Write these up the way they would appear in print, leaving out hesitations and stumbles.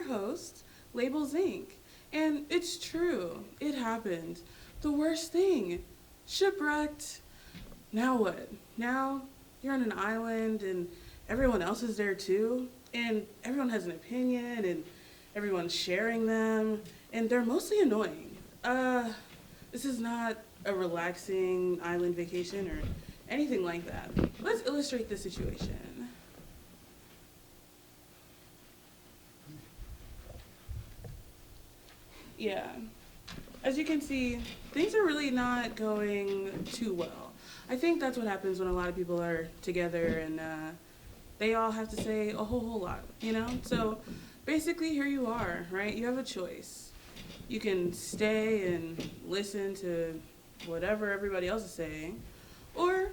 host, Labels Inc. And it's true, it happened. The worst thing, shipwrecked. Now what? Now you're on an island and everyone else is there too, and everyone has an opinion and everyone's sharing them, and they're mostly annoying. This is not a relaxing island vacation or anything like that. Let's illustrate the situation. Yeah. As you can see, things are really not going too well. I think that's what happens when a lot of people are together and they all have to say a whole lot, you know? So basically, here you are, right? You have a choice. You can stay and listen to whatever everybody else is saying, or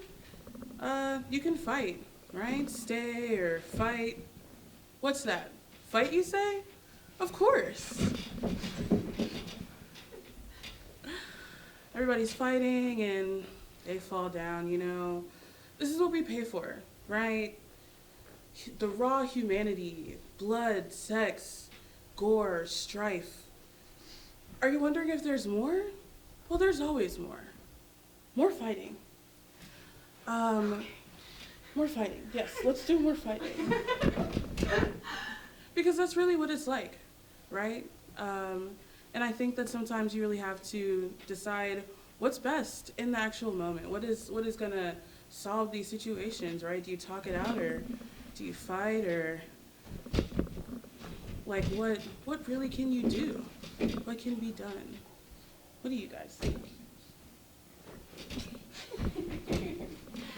you can fight, right? Stay or fight. What's that? Fight, you say? Of course. Everybody's fighting and they fall down, you know. This is what we pay for, right? The raw humanity, blood, sex, gore, strife. Are you wondering if there's more? Well, there's always more. More fighting. More fighting. Yes, let's do more fighting. Because that's really what it's like, right? And I think that sometimes you really have to decide what's best in the actual moment. What is gonna solve these situations, right? Do you talk it out, or do you fight, or like what really can you do? What can be done? What do you guys think?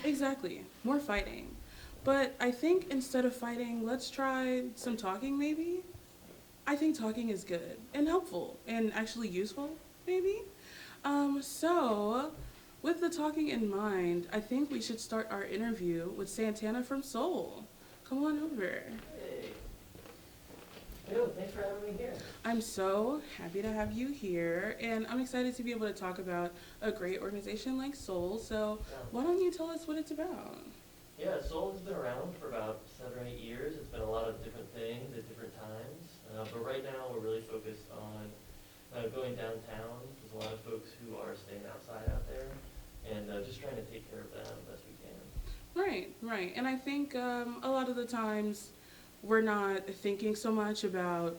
Exactly, more fighting. But I think instead of fighting, let's try some talking maybe. I think talking is good and helpful and actually useful, maybe. So, with the talking in mind, I think we should start our interview with Santana from Soul. Come on over. Hey. Yo, thanks for having me here. I'm so happy to have you here, and I'm excited to be able to talk about a great organization like Soul. So, why don't you tell us what it's about? Yeah, Soul has been around for about 7 or 8 years. It's been a lot of different things at different times. But right now, we're really focused on going downtown. There's a lot of folks who are staying outside out there, and just trying to take care of them best we can. Right. And I think a lot of the times we're not thinking so much about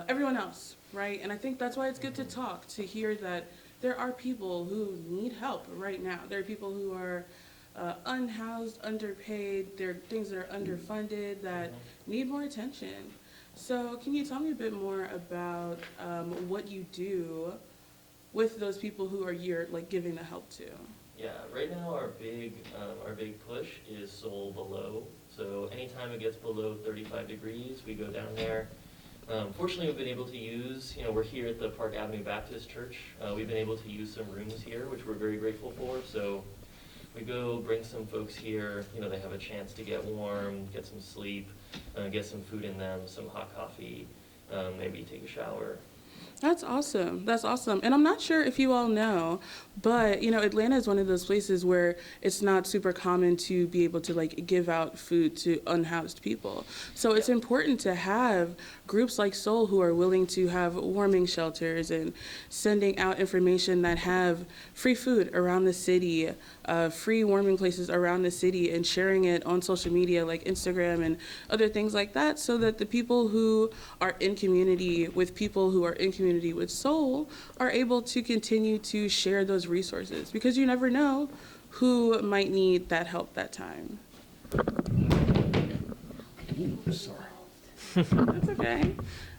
everyone else, right? And I think that's why it's good to talk, to hear that there are people who need help right now. There are people who are unhoused, underpaid, there are things that are underfunded that need more attention. So can you tell me a bit more about what you do with those people who you're like giving the help to? Yeah, right now our big push is Soul Below. So anytime it gets below 35 degrees, we go down there. Fortunately, we've been able to use, we're here at the Park Avenue Baptist Church. We've been able to use some rooms here, which we're very grateful for. So we go bring some folks here, they have a chance to get warm, get some sleep, get some food in them, some hot coffee, maybe take a shower. That's awesome. That's awesome. And I'm not sure if you all know, but Atlanta is one of those places where it's not super common to be able to like give out food to unhoused people. So it's important to have groups like Soul who are willing to have warming shelters and sending out information that have free food around the city, free warming places around the city, and sharing it on social media like Instagram and other things like that, so that the people who are in community with people who are in community with Soul are able to continue to share those resources, because you never know who might need that help that time. Ooh, sorry. That's okay.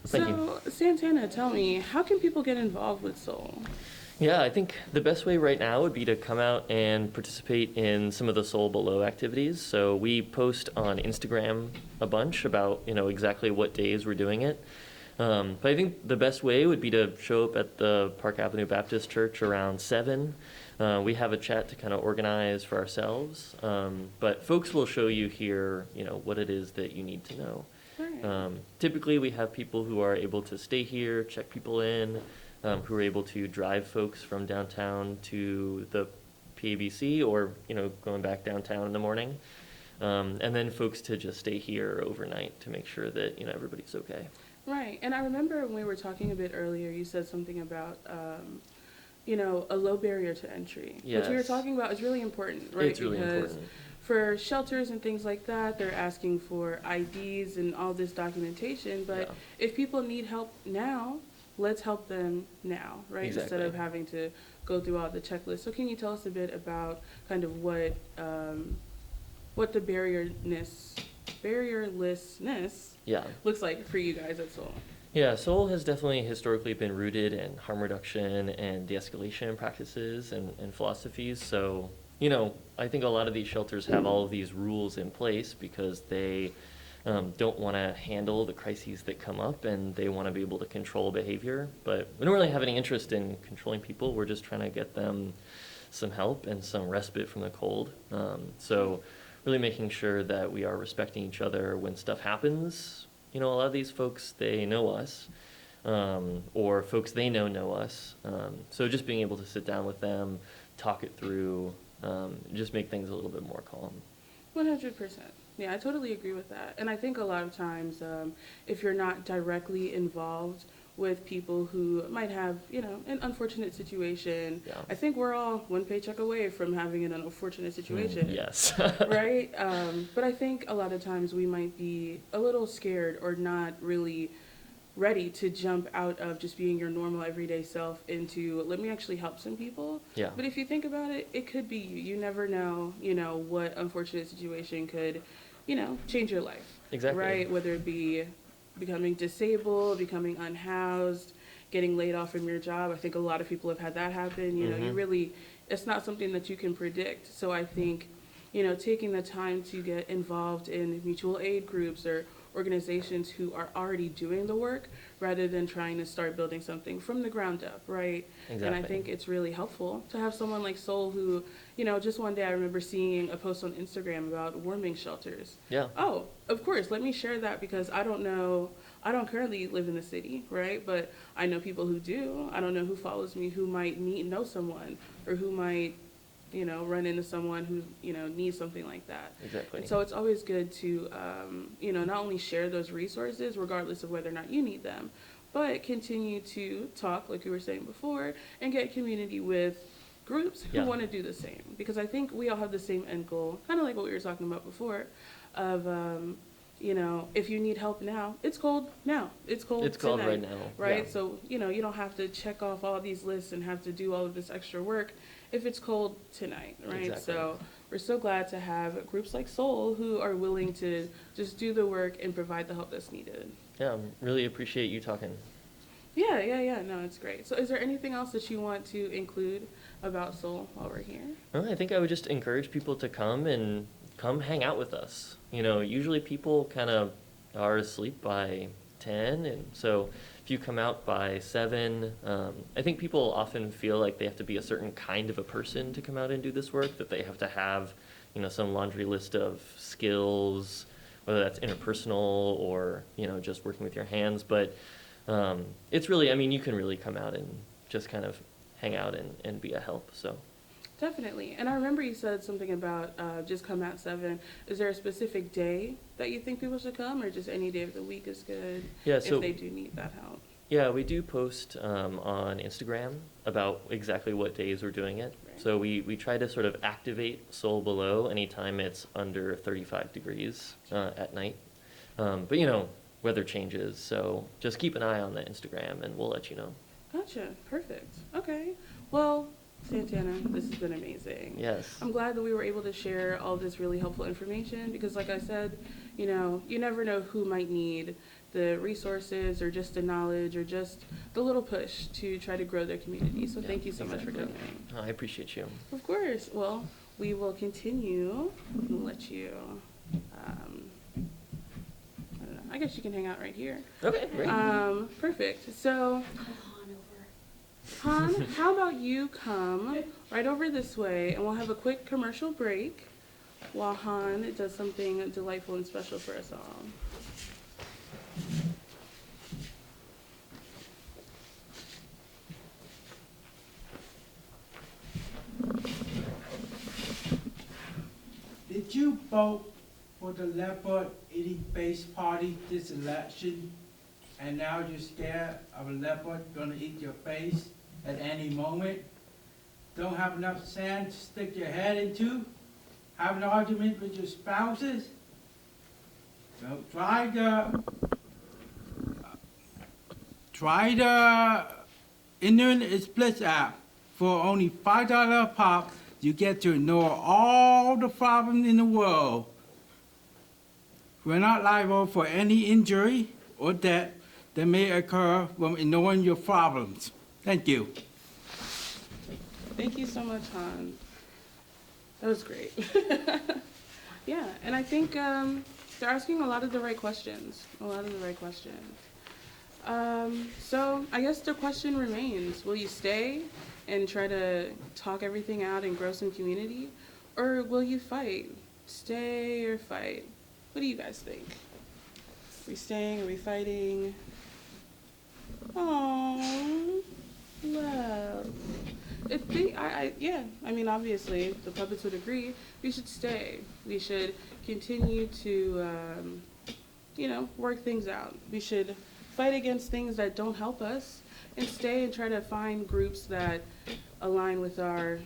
Thank So, Santana, tell me, how can people get involved with Soul? Yeah, I think the best way right now would be to come out and participate in some of the Soul Below activities. So we post on Instagram a bunch about, exactly what days we're doing it. But I think the best way would be to show up at the Park Avenue Baptist Church around 7. We have a chat to kind of organize for ourselves. But folks will show you here, what it is that you need to know. Right. Typically, we have people who are able to stay here, check people in, who are able to drive folks from downtown to the PABC or, going back downtown in the morning. And then folks to just stay here overnight to make sure that, everybody's okay. Right. And I remember when we were talking a bit earlier, you said something about, a low barrier to entry, which we were Yes, talking about is really important, right? it's really Because important. for shelters and things like that, they're asking for IDs and all this documentation. But Yeah, if people need help now, let's help them now, right? Instead exactly. of having to go through all the checklists. So can you tell us a bit about kind of what the barrierlessness Yeah. looks like for you guys at Soul? Yeah, Seoul has definitely historically been rooted in harm reduction and de-escalation practices and philosophies. So, I think a lot of these shelters have all of these rules in place because they don't want to handle the crises that come up and they want to be able to control behavior. But we don't really have any interest in controlling people. We're just trying to get them some help and some respite from the cold. So, really making sure that we are respecting each other when stuff happens. A lot of these folks, they know us, or folks they know us. So just being able to sit down with them, talk it through, just make things a little bit more calm. 100%. Yeah, I totally agree with that. And I think a lot of times, if you're not directly involved with people who might have, an unfortunate situation, Yeah. I think we're all one paycheck away from having an unfortunate situation. Yes. Right? But I think a lot of times we might be a little scared or not really ready to jump out of just being your normal everyday self into let me actually help some people. Yeah. But if you think about it, it could be you. You never know, what unfortunate situation could, change your life. Exactly. Right? Whether it be becoming disabled, becoming unhoused, getting laid off from your job. I think a lot of people have had that happen. You really, it's not something that you can predict. So I think, taking the time to get involved in mutual aid groups or organizations who are already doing the work rather than trying to start building something from the ground up, right? And I Exactly. think it's really helpful to have someone like Soul who, just one day I remember seeing a post on Instagram about warming shelters. Yeah. Oh, of course, let me share that because I don't currently live in the city, right? But I know people who do. I don't know who follows me who might know someone or who might run into someone who, needs something like that. Exactly. And so it's always good to, not only share those resources, regardless of whether or not you need them, but continue to talk, like we were saying before, and get community with groups who Yeah. want to do the same. Because I think we all have the same end goal, kind of like what we were talking about before, of, if you need help now, it's cold now. It's cold It's called tonight, right now. right? Yeah. So, you don't have to check off all these lists and have to do all of this extra work if it's cold tonight, right? Exactly. So we're so glad to have groups like Soul who are willing to just do the work and provide the help that's needed. Yeah, really appreciate you talking. Yeah. No, it's great. So is there anything else that you want to include about Soul while we're here? Well, I think I would just encourage people to come hang out with us. Usually people kind of are asleep by 10, and so if you come out by 7, I think people often feel like they have to be a certain kind of a person to come out and do this work, that they have to have, some laundry list of skills, whether that's interpersonal or, just working with your hands. But it's really, you can really come out and just kind of hang out and be a help, so. Definitely. And I remember you said something about just come at 7. Is there a specific day that you think people should come, or just any day of the week is good Yeah, so if they do need that help? yeah, we do post on Instagram about exactly what days we're doing it. Right. So we try to sort of activate Soul Below anytime it's under 35 degrees at night. But weather changes, so just keep an eye on the Instagram and we'll let you know. Gotcha. Perfect. Okay. Well, Santana, this has been amazing. Yes. I'm glad that we were able to share all this really helpful information because, like I said, you never know who might need the resources or just the knowledge or just the little push to try to grow their community. So Yeah, thank you so much for exactly. coming. I appreciate you. Of course. Well, we will continue and let you, I don't know, I guess you can hang out right here. Okay, great. Perfect. So, Han, how about you come right over this way and we'll have a quick commercial break while Han does something delightful and special for us all. Did you vote for the leopard eating base party this election? and now you're scared of a leopard gonna eat your face at any moment. Don't have enough sand to stick your head into. Have an argument with your spouses. Try the Internet Express app. For only $5 a pop, you get to ignore all the problems in the world. We're not liable for any injury or death that may occur from ignoring your problems. Thank you. Thank you so much, Han. That was great. Yeah, and I think they're asking a lot of the right questions. So I guess the question remains, will you stay and try to talk everything out and grow some community? Or will you fight? Stay or fight? What do you guys think? Are we staying? Are we fighting? Oh, love. I mean, obviously, the puppets would agree. We should stay. We should continue to, work things out. We should fight against things that don't help us and stay and try to find groups that align with our.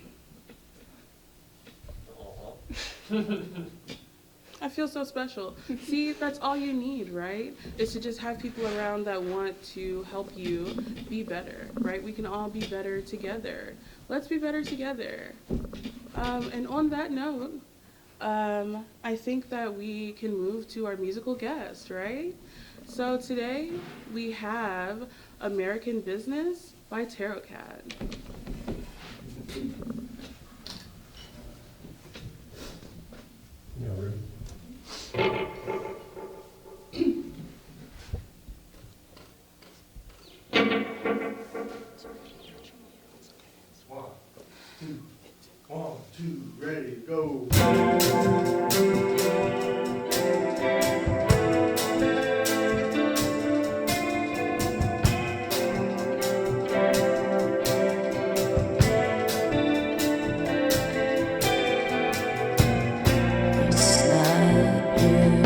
I feel so special. See, that's all you need, right? Is to just have people around that want to help you be better, right? We can all be better together. Let's be better together. And on that note, I think that we can move to our musical guest, right? So today we have American Business by Tarot Cat. Yeah, ready? One, two, ready, go. It's not you.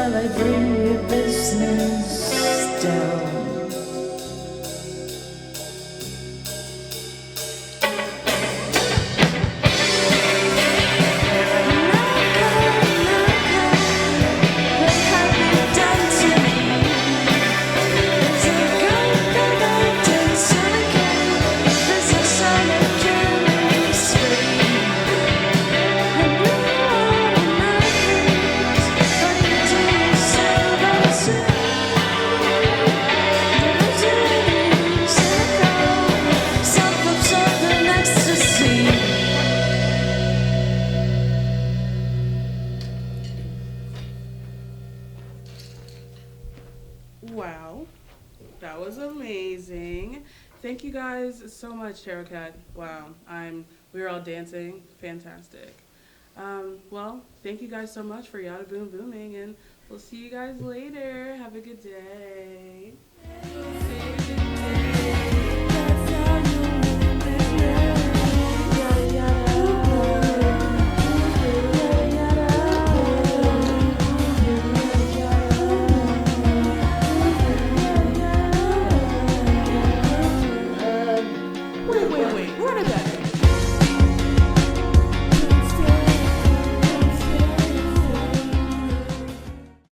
while I bring your business down. Wow, that was amazing. Thank you guys so much, Tarot Cat. Wow, we were all dancing. Fantastic. Well, thank you guys so much for Yada Boom Booming, and we'll see you guys later. Have a good day.